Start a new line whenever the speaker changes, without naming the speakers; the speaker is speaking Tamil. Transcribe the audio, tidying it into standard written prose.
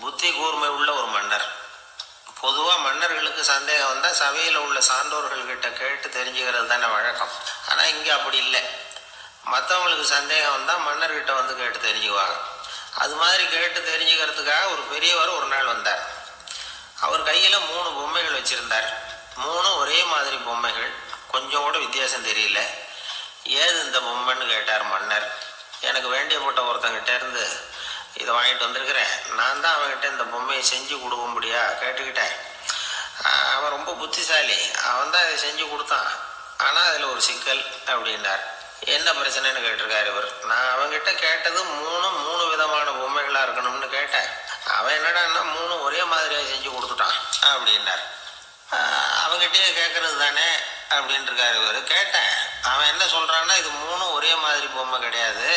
புத்தி கூர்மை உள்ள ஒரு மன்னர். பொதுவாக மன்னர்களுக்கு சந்தேகம் வந்தால் சபையில் உள்ள சான்றோர்கள்கிட்ட கேட்டு தெரிஞ்சுக்கிறது தானே வழக்கம். ஆனால் இங்கே அப்படி இல்லை. மற்றவங்களுக்கு சந்தேகம் வந்தால் மன்னர்கிட்ட வந்து கேட்டு தெரிஞ்சுக்குவாங்க. அது மாதிரி கேட்டு தெரிஞ்சுக்கிறதுக்காக ஒரு பெரியவர் ஒரு நாள் வந்தார். அவர் கையில் 3 பொம்மைகள் வச்சுருந்தார். 3 ஒரே மாதிரி பொம்மைகள், கொஞ்சம் கூட வித்தியாசம் தெரியல. ஏது இந்த பொம்மைன்னு கேட்டார் மன்னர். எனக்கு வேண்டியப்பட்ட ஒருத்தங்கிட்ட இருந்து இதை வாங்கிட்டு வந்திருக்கிறேன். நான் தான் அவன்கிட்ட இந்த பொம்மையை செஞ்சு கொடுக்கும்படியா கேட்டுக்கிட்டேன். அவன் ரொம்ப புத்திசாலி, அவன் தான் இதை செஞ்சு கொடுத்தான். ஆனால் அதில் ஒரு சிக்கல் அப்படின்னார். என்ன பிரச்சனைன்னு கேட்டிருக்காரு இவர். நான் அவன்கிட்ட கேட்டது 3 விதமான பொம்மைகளாக இருக்கணும்னு கேட்டேன். அவன் என்னடான்னா 3 ஒரே மாதிரியாக செஞ்சு கொடுத்துட்டான் அப்படின்னார். அவங்ககிட்டயே கேட்கறது தானே அப்படின்ட்டு இருக்காரு இவர். கேட்டேன், அவன் என்ன சொல்கிறான்னா இது 3 ஒரே மாதிரி பொம்மை கிடையாது,